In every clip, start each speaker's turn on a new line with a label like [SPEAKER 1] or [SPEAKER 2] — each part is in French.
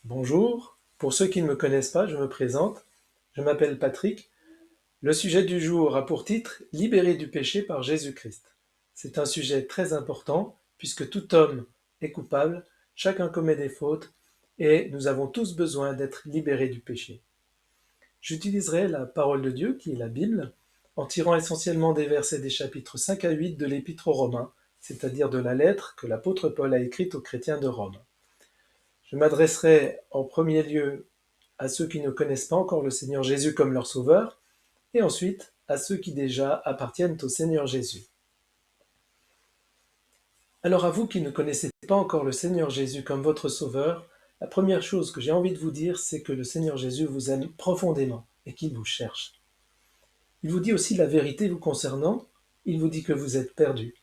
[SPEAKER 1] Bonjour, pour ceux qui ne me connaissent pas, je me présente, je m'appelle Patrick. Le sujet du jour a pour titre Libéré du péché par Jésus-Christ. C'est un sujet très important puisque tout homme est coupable, chacun commet des fautes et nous avons tous besoin d'être libérés du péché. J'utiliserai la parole de Dieu qui est la Bible en tirant essentiellement des versets des chapitres 5 à 8 de l'Épître aux Romains, c'est-à-dire de la lettre que l'apôtre Paul a écrite aux chrétiens de Rome. Je m'adresserai en premier lieu à ceux qui ne connaissent pas encore le Seigneur Jésus comme leur sauveur, et ensuite à ceux qui déjà appartiennent au Seigneur Jésus. Alors à vous qui ne connaissez pas encore le Seigneur Jésus comme votre sauveur, la première chose que j'ai envie de vous dire, c'est que le Seigneur Jésus vous aime profondément et qu'il vous cherche. Il vous dit aussi la vérité vous concernant, il vous dit que vous êtes perdu,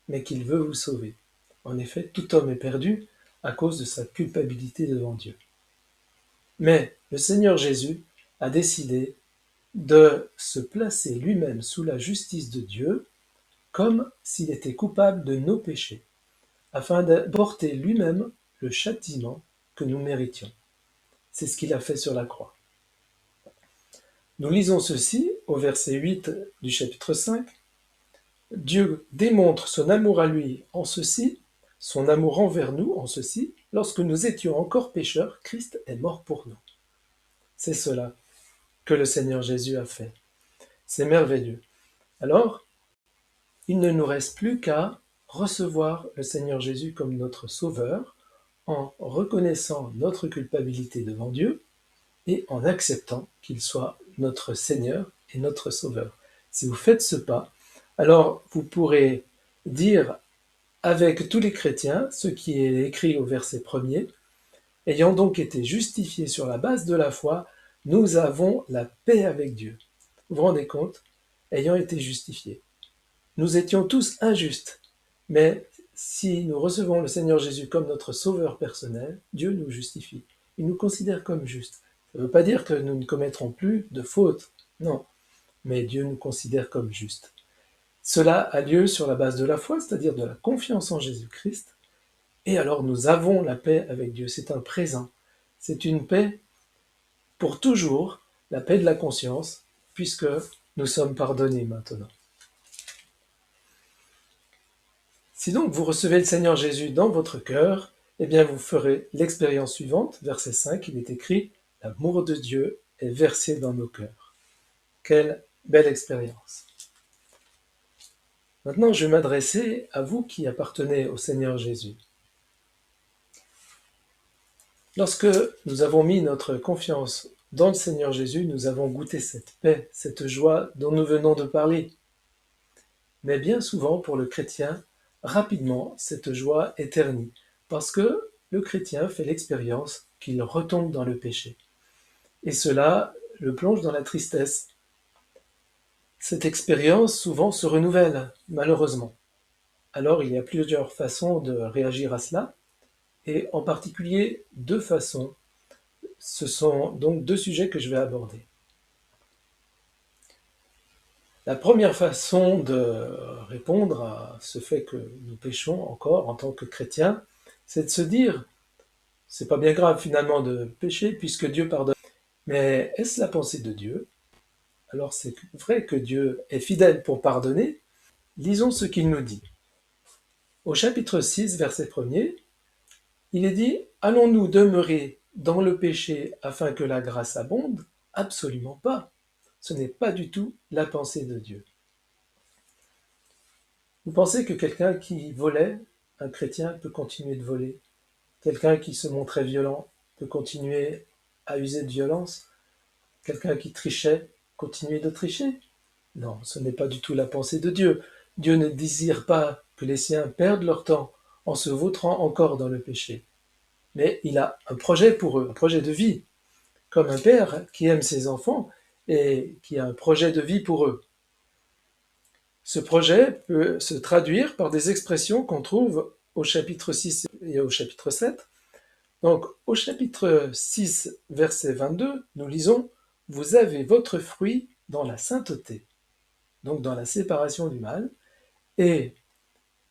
[SPEAKER 1] mais qu'il veut vous sauver. En effet, tout homme est perdu à cause de sa culpabilité devant Dieu. Mais le Seigneur Jésus a décidé de se placer lui-même sous la justice de Dieu comme s'il était coupable de nos péchés, afin de porter lui-même le châtiment que nous méritions. C'est ce qu'il a fait sur la croix. Nous lisons ceci au verset 8 du chapitre 5. Dieu démontre son amour à lui en ceci, son amour envers nous en ceci, lorsque nous étions encore pécheurs, Christ est mort pour nous. C'est cela que le Seigneur Jésus a fait. C'est merveilleux. Alors, il ne nous reste plus qu'à recevoir le Seigneur Jésus comme notre Sauveur en reconnaissant notre culpabilité devant Dieu et en acceptant qu'il soit notre Seigneur et notre Sauveur. Si vous faites ce pas, alors vous pourrez dire avec tous les chrétiens ce qui est écrit au verset 1er, ayant donc été justifiés sur la base de la foi, nous avons la paix avec Dieu. Vous vous rendez compte? Ayant été justifiés. Nous étions tous injustes, mais si nous recevons le Seigneur Jésus comme notre sauveur personnel, Dieu nous justifie. Il nous considère comme justes. Ça ne veut pas dire que nous ne commettrons plus de fautes, non, mais Dieu nous considère comme justes. Cela a lieu sur la base de la foi, c'est-à-dire de la confiance en Jésus-Christ, et alors nous avons la paix avec Dieu. C'est un présent, c'est une paix pour toujours, la paix de la conscience, puisque nous sommes pardonnés maintenant. Si donc vous recevez le Seigneur Jésus dans votre cœur, eh bien vous ferez l'expérience suivante, verset 5, il est écrit « L'amour de Dieu est versé dans nos cœurs ». Quelle belle expérience! Maintenant, je vais m'adresser à vous qui appartenez au Seigneur Jésus. Lorsque nous avons mis notre confiance dans le Seigneur Jésus, nous avons goûté cette paix, cette joie dont nous venons de parler. Mais bien souvent, pour le chrétien, rapidement, cette joie est ternie, parce que le chrétien fait l'expérience qu'il retombe dans le péché. Et cela le plonge dans la tristesse. Cette expérience souvent se renouvelle, malheureusement. Alors il y a plusieurs façons de réagir à cela, et en particulier deux façons. Ce sont donc deux sujets que je vais aborder. La première façon de répondre à ce fait que nous péchons encore en tant que chrétiens, c'est de se dire, c'est pas bien grave finalement de pécher puisque Dieu pardonne. Mais est-ce la pensée de Dieu? Alors c'est vrai que Dieu est fidèle pour pardonner. Lisons ce qu'il nous dit. Au chapitre 6, verset 1er, il est dit « Allons-nous demeurer dans le péché afin que la grâce abonde? Absolument pas. Ce n'est pas du tout la pensée de Dieu. » Vous pensez que quelqu'un qui volait, un chrétien, peut continuer de voler? Quelqu'un qui se montrait violent peut continuer à user de violence? Quelqu'un qui trichait, continuer de tricher? Non, ce n'est pas du tout la pensée de Dieu. Dieu ne désire pas que les siens perdent leur temps en se vautrant encore dans le péché. Mais il a un projet pour eux, un projet de vie, comme un père qui aime ses enfants et qui a un projet de vie pour eux. Ce projet peut se traduire par des expressions qu'on trouve au chapitre 6 et au chapitre 7. Donc, au chapitre 6, verset 22, nous lisons « Vous avez votre fruit dans la sainteté », donc dans la séparation du mal. Et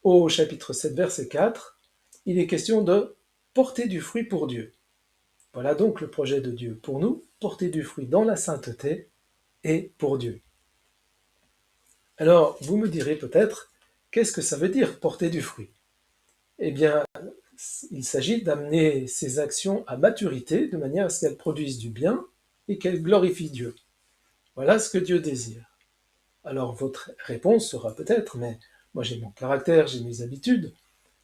[SPEAKER 1] au chapitre 7, verset 4, il est question de porter du fruit pour Dieu. Voilà donc le projet de Dieu pour nous, porter du fruit dans la sainteté et pour Dieu. Alors, vous me direz peut-être, qu'est-ce que ça veut dire porter du fruit? Eh bien, il s'agit d'amener ces actions à maturité de manière à ce qu'elles produisent du bien et qu'elles glorifient Dieu. Voilà ce que Dieu désire. Alors votre réponse sera peut-être, mais moi j'ai mon caractère, j'ai mes habitudes,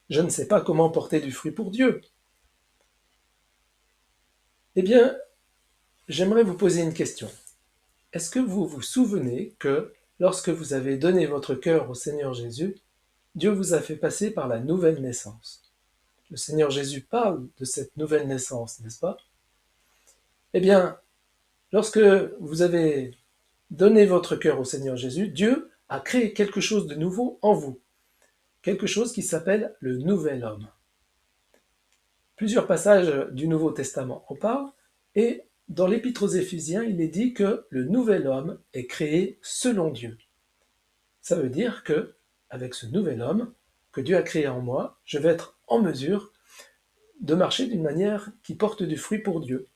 [SPEAKER 1] je ne sais pas comment porter du fruit pour Dieu. Eh bien, j'aimerais vous poser une question. Est-ce que vous vous souvenez que lorsque vous avez donné votre cœur au Seigneur Jésus, Dieu vous a fait passer par la nouvelle naissance? Le Seigneur Jésus parle de cette nouvelle naissance, n'est-ce pas? Eh bien, lorsque vous avez donné votre cœur au Seigneur Jésus, Dieu a créé quelque chose de nouveau en vous, quelque chose qui s'appelle le nouvel homme. Plusieurs passages du Nouveau Testament en parlent, et dans l'Épître aux Éphésiens, il est dit que le nouvel homme est créé selon Dieu. Ça veut dire que, avec ce nouvel homme que Dieu a créé en moi, je vais être en mesure de marcher d'une manière qui porte du fruit pour Dieu.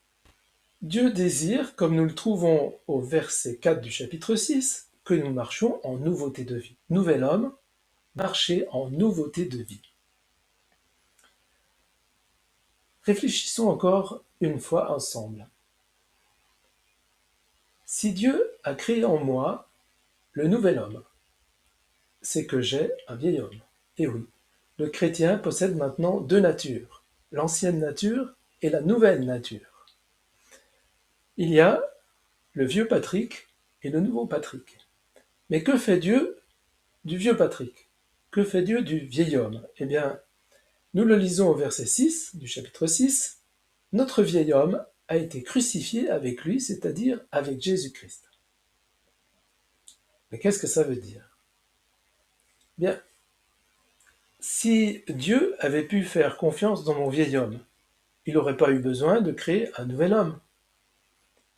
[SPEAKER 1] Dieu désire, comme nous le trouvons au verset 4 du chapitre 6, que nous marchions en nouveauté de vie. Nouvel homme, marcher en nouveauté de vie. Réfléchissons encore une fois ensemble. Si Dieu a créé en moi le nouvel homme, c'est que j'ai un vieil homme. Et oui, le chrétien possède maintenant deux natures, l'ancienne nature et la nouvelle nature. Il y a le vieux Patrick et le nouveau Patrick. Mais que fait Dieu du vieux Patrick? Que fait Dieu du vieil homme? Eh bien, nous le lisons au verset 6 du chapitre 6. Notre vieil homme a été crucifié avec lui, c'est-à-dire avec Jésus-Christ. Mais qu'est-ce que ça veut dire? Bien, si Dieu avait pu faire confiance dans mon vieil homme, il n'aurait pas eu besoin de créer un nouvel homme.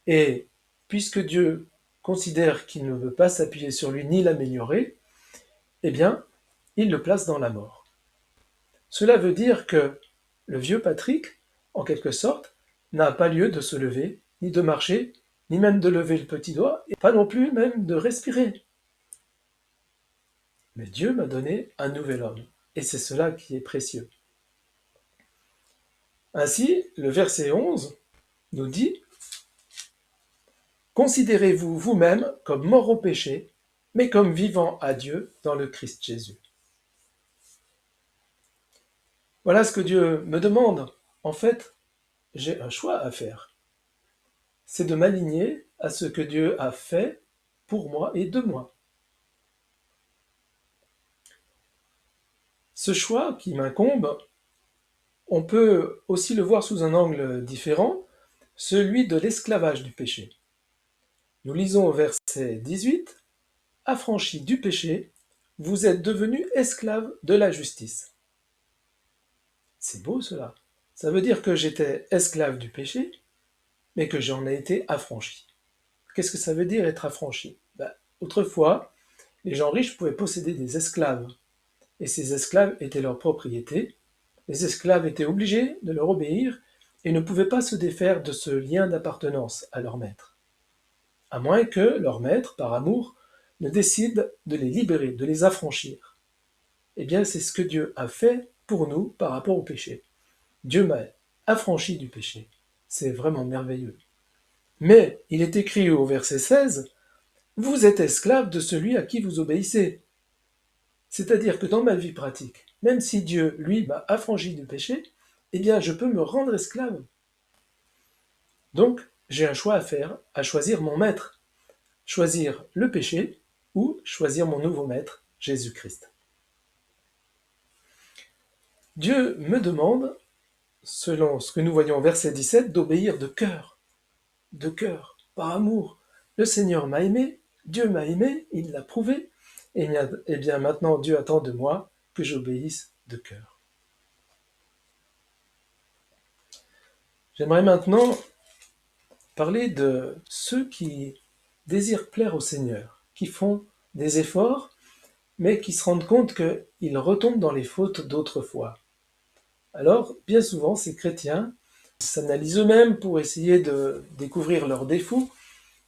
[SPEAKER 1] Et puisque Dieu considère qu'il ne veut pas s'appuyer sur lui ni l'améliorer, eh bien, il le place dans la mort. Cela veut dire que le vieux Patrick, en quelque sorte, n'a pas lieu de se lever, ni de marcher, ni même de lever le petit doigt, et pas non plus même de respirer. Mais Dieu m'a donné un nouvel homme, et c'est cela qui est précieux. Ainsi, le verset 11 nous dit « Considérez-vous vous-même comme morts au péché, mais comme vivants à Dieu dans le Christ Jésus. » Voilà ce que Dieu me demande. En fait, j'ai un choix à faire. C'est de m'aligner à ce que Dieu a fait pour moi et de moi. Ce choix qui m'incombe, on peut aussi le voir sous un angle différent, celui de l'esclavage du péché. Nous lisons au verset 18, « Affranchis du péché, vous êtes devenus esclaves de la justice. » C'est beau cela. Ça veut dire que j'étais esclave du péché, mais que j'en ai été affranchi. Qu'est-ce que ça veut dire être affranchi? Autrefois, les gens riches pouvaient posséder des esclaves, et ces esclaves étaient leur propriété. Les esclaves étaient obligés de leur obéir et ne pouvaient pas se défaire de ce lien d'appartenance à leur maître, à moins que leur maître, par amour, ne décide de les libérer, de les affranchir. Eh bien, c'est ce que Dieu a fait pour nous par rapport au péché. Dieu m'a affranchi du péché. C'est vraiment merveilleux. Mais il est écrit au verset 16, « Vous êtes esclaves de celui à qui vous obéissez. » C'est-à-dire que dans ma vie pratique, même si Dieu, lui, m'a affranchi du péché, eh bien, je peux me rendre esclave. Donc, j'ai un choix à faire, à choisir mon maître. Choisir le péché ou choisir mon nouveau maître, Jésus-Christ. Dieu me demande, selon ce que nous voyons au verset 17, d'obéir de cœur, par amour. Le Seigneur m'a aimé, Dieu m'a aimé, il l'a prouvé, et bien maintenant Dieu attend de moi que j'obéisse de cœur. J'aimerais maintenant parler de ceux qui désirent plaire au Seigneur, qui font des efforts, mais qui se rendent compte qu'ils retombent dans les fautes d'autrefois. Alors, bien souvent, ces chrétiens s'analysent eux-mêmes pour essayer de découvrir leurs défauts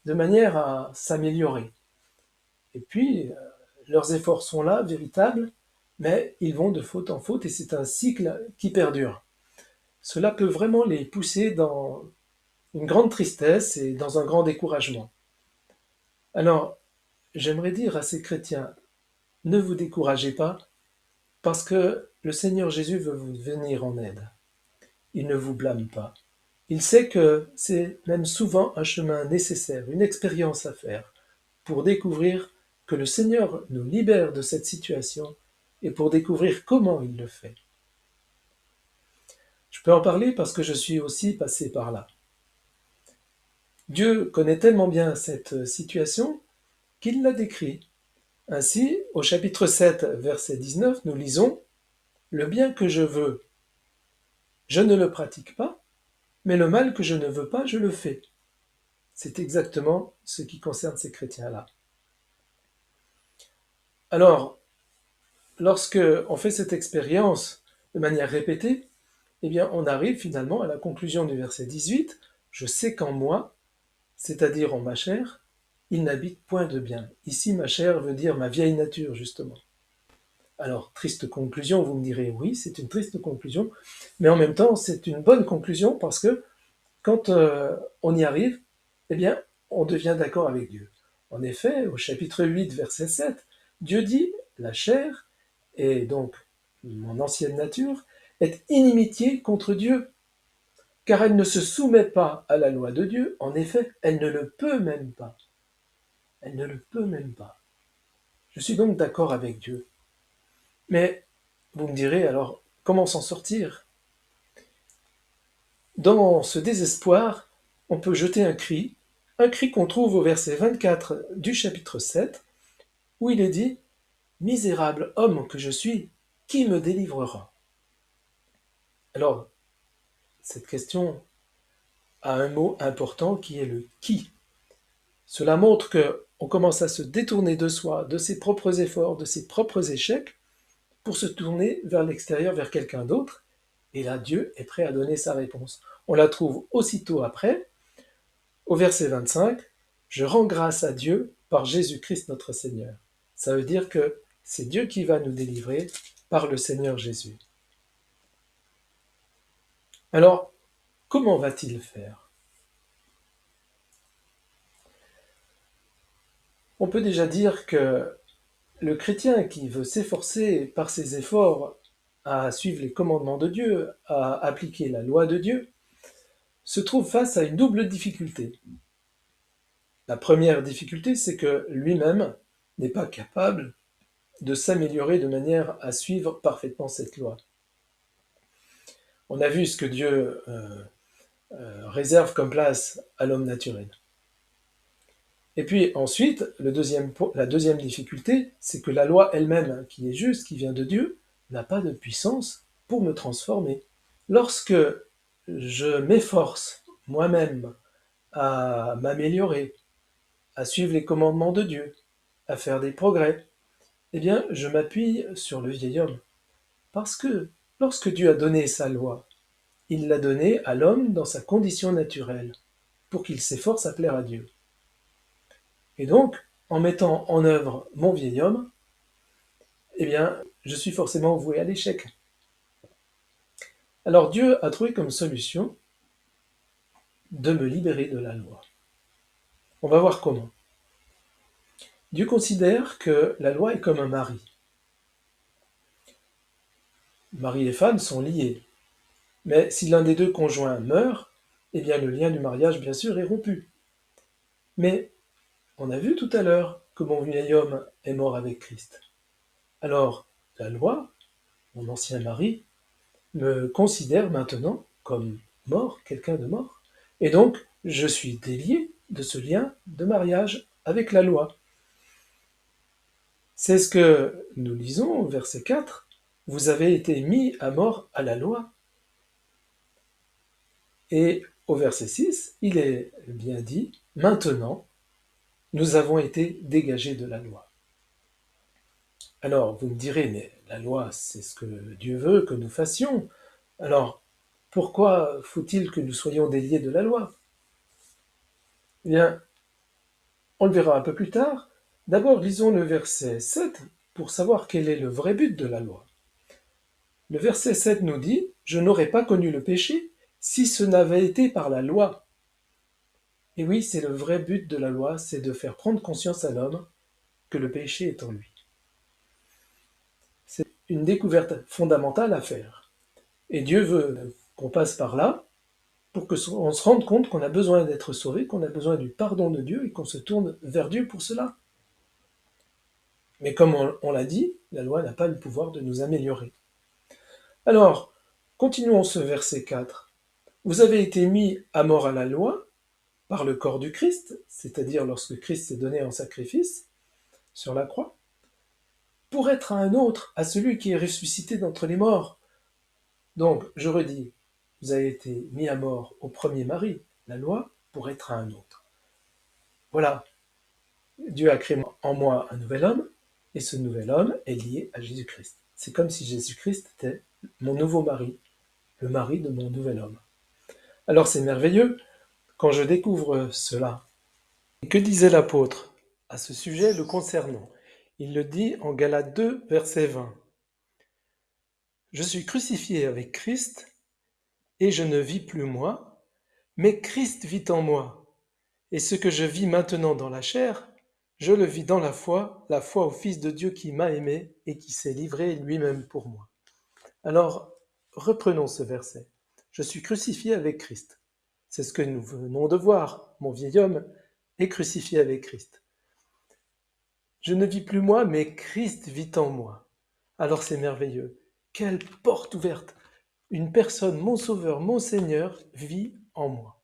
[SPEAKER 1] de manière à s'améliorer. Et puis, leurs efforts sont là, véritables, mais ils vont de faute en faute et c'est un cycle qui perdure. Cela peut vraiment les pousser dans une grande tristesse et dans un grand découragement. Alors, j'aimerais dire à ces chrétiens, ne vous découragez pas, parce que le Seigneur Jésus veut vous venir en aide. Il ne vous blâme pas. Il sait que c'est même souvent un chemin nécessaire, une expérience à faire, pour découvrir que le Seigneur nous libère de cette situation et pour découvrir comment il le fait. Je peux en parler parce que je suis aussi passé par là. Dieu connaît tellement bien cette situation qu'il l'a décrit. Ainsi, au chapitre 7, verset 19, nous lisons « Le bien que je veux, je ne le pratique pas, mais le mal que je ne veux pas, je le fais. » C'est exactement ce qui concerne ces chrétiens-là. Alors, lorsque on fait cette expérience de manière répétée, eh bien, on arrive finalement à la conclusion du verset 18. Je sais qu'en moi, c'est-à-dire en ma chair, il n'habite point de bien. Ici, ma chair veut dire ma vieille nature, justement. Alors, triste conclusion, vous me direz, oui, c'est une triste conclusion, mais en même temps, c'est une bonne conclusion parce que quand on y arrive, eh bien, on devient d'accord avec Dieu. En effet, au chapitre 8, verset 7, Dieu dit, la chair, et donc mon ancienne nature, est inimitié contre Dieu, car elle ne se soumet pas à la loi de Dieu. En effet, elle ne le peut même pas. Elle ne le peut même pas. Je suis donc d'accord avec Dieu. Mais vous me direz alors, comment s'en sortir? Dans ce désespoir, on peut jeter un cri qu'on trouve au verset 24 du chapitre 7, où il est dit « Misérable homme que je suis, qui me délivrera ?» Alors, cette question a un mot important qui est le « qui ». Cela montre qu'on commence à se détourner de soi, de ses propres efforts, de ses propres échecs, pour se tourner vers l'extérieur, vers quelqu'un d'autre, et là Dieu est prêt à donner sa réponse. On la trouve aussitôt après, au verset 25, « Je rends grâce à Dieu par Jésus-Christ notre Seigneur ». Ça veut dire que c'est Dieu qui va nous délivrer par le Seigneur Jésus. Alors, comment va-t-il faire? On peut déjà dire que le chrétien qui veut s'efforcer par ses efforts à suivre les commandements de Dieu, à appliquer la loi de Dieu, se trouve face à une double difficulté. La première difficulté, c'est que lui-même n'est pas capable de s'améliorer de manière à suivre parfaitement cette loi. On a vu ce que Dieu réserve comme place à l'homme naturel. Et puis ensuite, la deuxième difficulté, c'est que la loi elle-même, qui est juste, qui vient de Dieu, n'a pas de puissance pour me transformer. Lorsque je m'efforce moi-même à m'améliorer, à suivre les commandements de Dieu, à faire des progrès, eh bien, je m'appuie sur le vieil homme. Parce que lorsque Dieu a donné sa loi, il l'a donnée à l'homme dans sa condition naturelle, pour qu'il s'efforce à plaire à Dieu. Et donc, en mettant en œuvre mon vieil homme, eh bien, je suis forcément voué à l'échec. Alors Dieu a trouvé comme solution de me libérer de la loi. On va voir comment. Dieu considère que la loi est comme un mari. Mari et femme sont liés. Mais si l'un des deux conjoints meurt, eh bien le lien du mariage, bien sûr, est rompu. Mais on a vu tout à l'heure que mon vieil homme est mort avec Christ. Alors, la loi, mon ancien mari, me considère maintenant comme mort, quelqu'un de mort. Et donc, je suis délié de ce lien de mariage avec la loi. C'est ce que nous lisons au verset 4. « Vous avez été mis à mort à la loi. » Et au verset 6, il est bien dit « Maintenant, nous avons été dégagés de la loi. » Alors, vous me direz, mais la loi, c'est ce que Dieu veut que nous fassions. Alors, pourquoi faut-il que nous soyons déliés de la loi? Eh bien, on le verra un peu plus tard. D'abord, lisons le verset 7 pour savoir quel est le vrai but de la loi. Le verset 7 nous dit: « Je n'aurais pas connu le péché si ce n'avait été par la loi. » Et oui, c'est le vrai but de la loi, c'est de faire prendre conscience à l'homme que le péché est en lui. C'est une découverte fondamentale à faire. Et Dieu veut qu'on passe par là pour qu'on se rende compte qu'on a besoin d'être sauvé, qu'on a besoin du pardon de Dieu et qu'on se tourne vers Dieu pour cela. Mais comme on l'a dit, la loi n'a pas le pouvoir de nous améliorer. Alors, continuons ce verset 4. « Vous avez été mis à mort à la loi par le corps du Christ, c'est-à-dire lorsque Christ s'est donné en sacrifice sur la croix, pour être à un autre, à celui qui est ressuscité d'entre les morts. » Donc, je redis, vous avez été mis à mort au premier mari, la loi, pour être à un autre. Voilà, Dieu a créé en moi un nouvel homme, et ce nouvel homme est lié à Jésus-Christ. C'est comme si Jésus-Christ était mon nouveau mari, le mari de mon nouvel homme. Alors c'est merveilleux quand je découvre cela. Et que disait l'apôtre à ce sujet le concernant? Il le dit en Galates 2, verset 20. « Je suis crucifié avec Christ, et je ne vis plus moi, mais Christ vit en moi. Et ce que je vis maintenant dans la chair, je le vis dans la foi au Fils de Dieu qui m'a aimé et qui s'est livré lui-même pour moi. » Alors, reprenons ce verset. Je suis crucifié avec Christ. C'est ce que nous venons de voir. Mon vieil homme est crucifié avec Christ. Je ne vis plus moi, mais Christ vit en moi. Alors c'est merveilleux. Quelle porte ouverte! Une personne, mon Sauveur, mon Seigneur, vit en moi.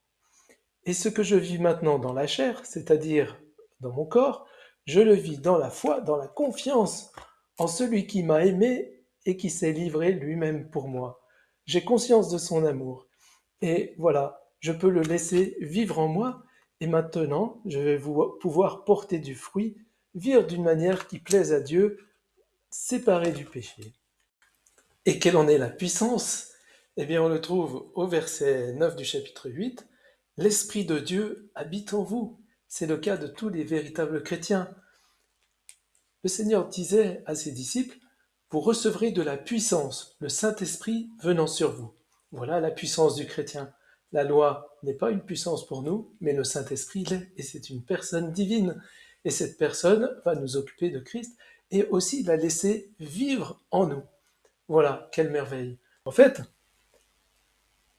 [SPEAKER 1] Et ce que je vis maintenant dans la chair, c'est-à-dire dans mon corps, je le vis dans la foi, dans la confiance en celui qui m'a aimé et qui s'est livré lui-même pour moi. J'ai conscience de son amour. Et voilà, je peux le laisser vivre en moi. Et maintenant, je vais pouvoir porter du fruit, vivre d'une manière qui plaise à Dieu, séparé du péché. Et quelle en est la puissance? Eh bien, on le trouve au verset 9 du chapitre 8. « L'Esprit de Dieu habite en vous. » C'est le cas de tous les véritables chrétiens. Le Seigneur disait à ses disciples: « Vous recevrez de la puissance, le Saint-Esprit venant sur vous. » Voilà la puissance du chrétien. La loi n'est pas une puissance pour nous, mais le Saint-Esprit l'est, et c'est une personne divine. Et cette personne va nous occuper de Christ et aussi la laisser vivre en nous. Voilà, quelle merveille. En fait,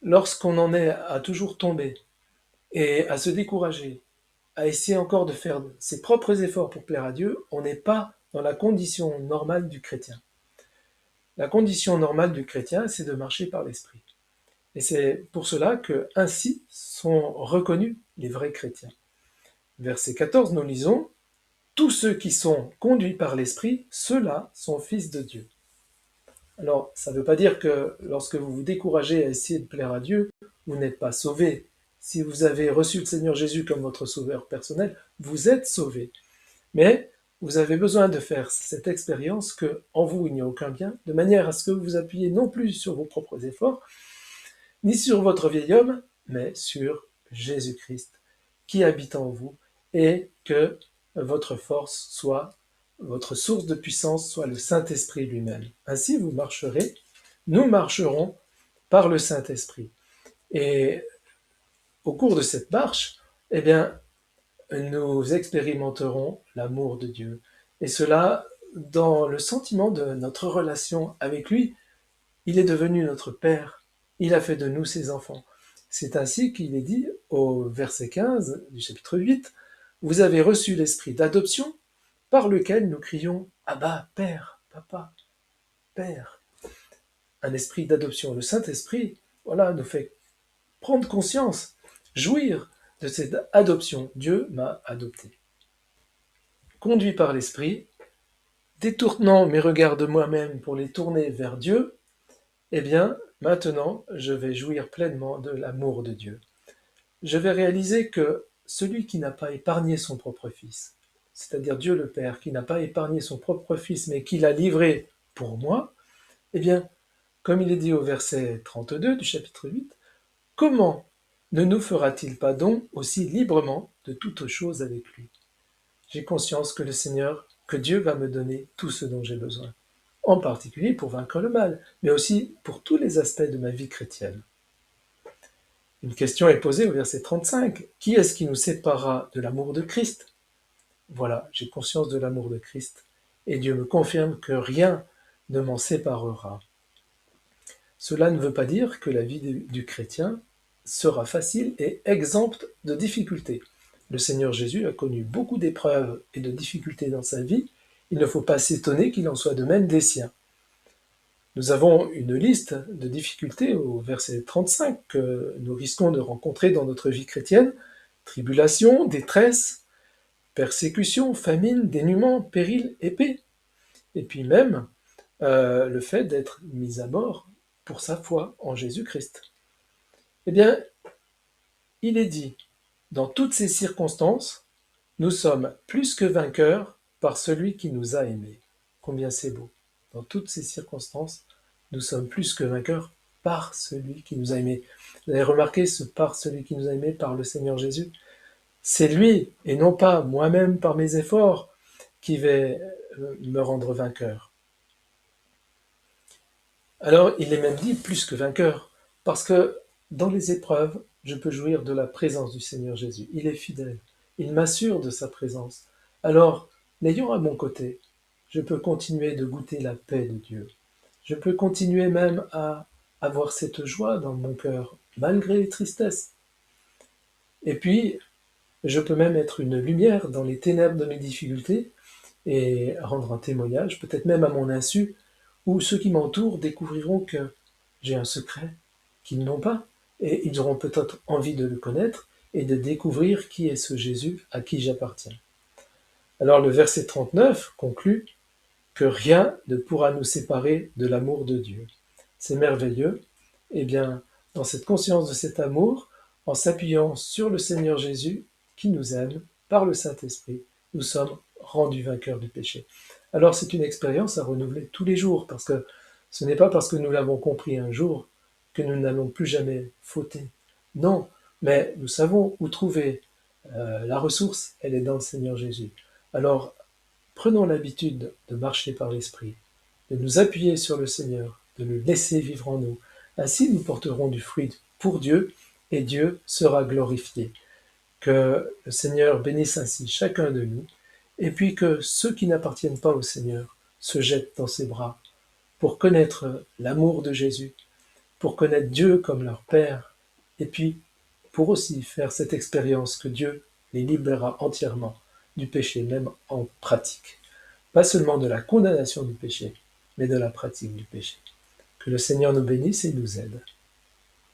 [SPEAKER 1] lorsqu'on en est à toujours tomber et à se décourager, à essayer encore de faire ses propres efforts pour plaire à Dieu, on n'est pas dans la condition normale du chrétien. La condition normale du chrétien, c'est de marcher par l'Esprit. Et c'est pour cela que ainsi sont reconnus les vrais chrétiens. Verset 14, nous lisons: « Tous ceux qui sont conduits par l'Esprit, ceux-là sont fils de Dieu. » Alors, ça ne veut pas dire que lorsque vous vous découragez à essayer de plaire à Dieu, vous n'êtes pas sauvé. Si vous avez reçu le Seigneur Jésus comme votre sauveur personnel, vous êtes sauvé. Mais vous avez besoin de faire cette expérience que en vous il n'y a aucun bien, de manière à ce que vous vous appuyez non plus sur vos propres efforts, ni sur votre vieil homme, mais sur Jésus-Christ qui habite en vous, et que votre force soit, votre source de puissance soit le Saint-Esprit lui-même. Ainsi vous marcherez, nous marcherons par le Saint-Esprit. Et au cours de cette marche, eh bien, nous expérimenterons l'amour de Dieu. Et cela dans le sentiment de notre relation avec lui. Il est devenu notre Père. Il a fait de nous ses enfants. C'est ainsi qu'il est dit au verset 15 du chapitre 8, « Vous avez reçu l'esprit d'adoption par lequel nous crions « Abba, Père, Papa, Père ». Un esprit d'adoption. Le Saint-Esprit, voilà, nous fait prendre conscience, jouir de cette adoption. Dieu m'a adopté. Conduit par l'Esprit, détournant mes regards de moi-même pour les tourner vers Dieu, eh bien, maintenant, je vais jouir pleinement de l'amour de Dieu. Je vais réaliser que celui qui n'a pas épargné son propre Fils, c'est-à-dire Dieu le Père, qui n'a pas épargné son propre Fils, mais qui l'a livré pour moi, eh bien, Comme il est dit au verset 32 du chapitre 8, « Comment ne nous fera-t-il pas don aussi librement de toutes choses avec lui ?» J'ai conscience que le Seigneur, que Dieu va me donner tout ce dont j'ai besoin, en particulier pour vaincre le mal, mais aussi pour tous les aspects de ma vie chrétienne. Une question est posée au verset 35. « Qui est-ce qui nous séparera de l'amour de Christ ?» Voilà, j'ai conscience de l'amour de Christ, et Dieu me confirme que rien ne m'en séparera. Cela ne veut pas dire que la vie du chrétien sera facile et exempte de difficultés. Le Seigneur Jésus a connu beaucoup d'épreuves et de difficultés dans sa vie. Il ne faut pas s'étonner qu'il en soit de même des siens. Nous avons une liste de difficultés au verset 35 que nous risquons de rencontrer dans notre vie chrétienne. Tribulation, détresse, persécution, famine, dénuement, péril, épée. Et puis même le fait d'être mis à mort pour sa foi en Jésus-Christ. Eh bien, il est dit, dans toutes ces circonstances, nous sommes plus que vainqueurs par celui qui nous a aimés. Combien c'est beau. Dans toutes ces circonstances, nous sommes plus que vainqueurs par celui qui nous a aimés. Vous avez remarqué ce par celui qui nous a aimés, par le Seigneur Jésus? C'est lui, et non pas moi-même par mes efforts, qui vais me rendre vainqueur. Alors, il est même dit plus que vainqueur, parce que dans les épreuves, je peux jouir de la présence du Seigneur Jésus. Il est fidèle, il m'assure de sa présence. Alors, l'ayant à mon côté, je peux continuer de goûter la paix de Dieu. Je peux continuer même à avoir cette joie dans mon cœur, malgré les tristesses. Et puis, je peux même être une lumière dans les ténèbres de mes difficultés et rendre un témoignage, peut-être même à mon insu, où ceux qui m'entourent découvriront que j'ai un secret qu'ils n'ont pas, et ils auront peut-être envie de le connaître et de découvrir qui est ce Jésus à qui j'appartiens. Alors le verset 39 conclut que rien ne pourra nous séparer de l'amour de Dieu. C'est merveilleux. Eh bien, dans cette conscience de cet amour, en s'appuyant sur le Seigneur Jésus qui nous aime par le Saint-Esprit, nous sommes rendus vainqueurs du péché. Alors c'est une expérience à renouveler tous les jours, parce que ce n'est pas parce que nous l'avons compris un jour que nous n'allons plus jamais fauter. Non, mais nous savons où trouver la ressource, elle est dans le Seigneur Jésus. Alors, prenons l'habitude de marcher par l'Esprit, de nous appuyer sur le Seigneur, de le laisser vivre en nous. Ainsi, nous porterons du fruit pour Dieu, et Dieu sera glorifié. Que le Seigneur bénisse ainsi chacun de nous, et puis que ceux qui n'appartiennent pas au Seigneur se jettent dans ses bras pour connaître l'amour de Jésus, pour connaître Dieu comme leur Père, et puis pour aussi faire cette expérience que Dieu les libérera entièrement du péché, même en pratique. Pas seulement de la condamnation du péché, mais de la pratique du péché. Que le Seigneur nous bénisse et nous aide.